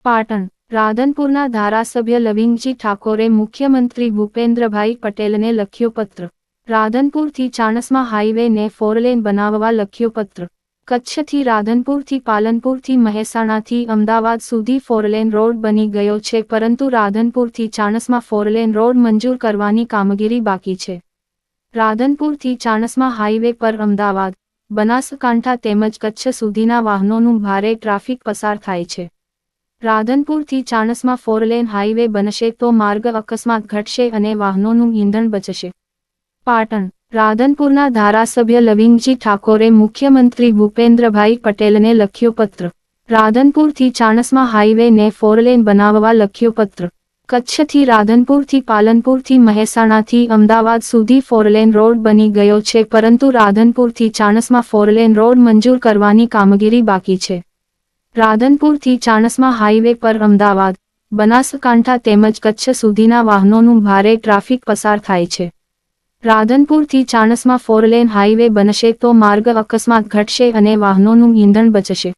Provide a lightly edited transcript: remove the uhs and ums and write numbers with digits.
પાટણ રાધનપુરના ધારાસભ્ય લવિંગજી ઠાકોરે મુખ્યમંત્રી ભૂપેન્દ્રભાઈ પટેલને લખ્યો પત્ર। રાધનપુરથી ચાણસ્મા હાઈવેને 4 લેન બનાવવા લખ્યો પત્ર। કચ્છથી રાધનપુરથી પાલનપુરથી મહેસાણાથી અમદાવાદ સુધી 4 લેન રોડ બની ગયો છે, પરંતુ રાધનપુરથી ચાણસ્મા 4 લેન રોડ મંજૂર કરવાની કામગીરી બાકી છે। રાધનપુરથી ચાણસ્મા હાઈવે પર અમદાવાદ, બનાસકાંઠા તેમજ કચ્છ સુધીના વાહનોનું ભારે ટ્રાફિક પસાર થાય છે। રાધનપુરથી ચાણસ્મા 4 લેન હાઈવે બનશે તો માર્ગ અકસ્માત ઘટશે અને વાહનોનું ઈંધણ બચશે। પાટણ રાધનપુરના ધારાસભ્ય લવિંગજી ઠાકોરે મુખ્યમંત્રી ભૂપેન્દ્રભાઈ પટેલને લખ્યો પત્ર। રાધનપુરથી ચાણસ્મા હાઈવેને 4 લેન બનાવવા લખ્યો પત્ર। કચ્છથી રાધનપુરથી પાલનપુરથી મહેસાણાથી અમદાવાદ સુધી 4 લેન રોડ બની ગયો છે, પરંતુ રાધનપુરથી ચાણસ્મા 4 લેન રોડ મંજૂર કરવાની કામગીરી બાકી છે। રાધનપુરથી ચાણસ્મા હાઈવે પર અમદાવાદ, બનાસકાંઠા તેમજ કચ્છ સુધીના વાહનોનું ભારે ટ્રાફિક પસાર થાય છે। રાધનપુરથી ચાણસ્મા 4 લેન હાઈવે બનશે તો માર્ગ અકસ્માત ઘટશે અને વાહનોનું ઈંધણ બચશે।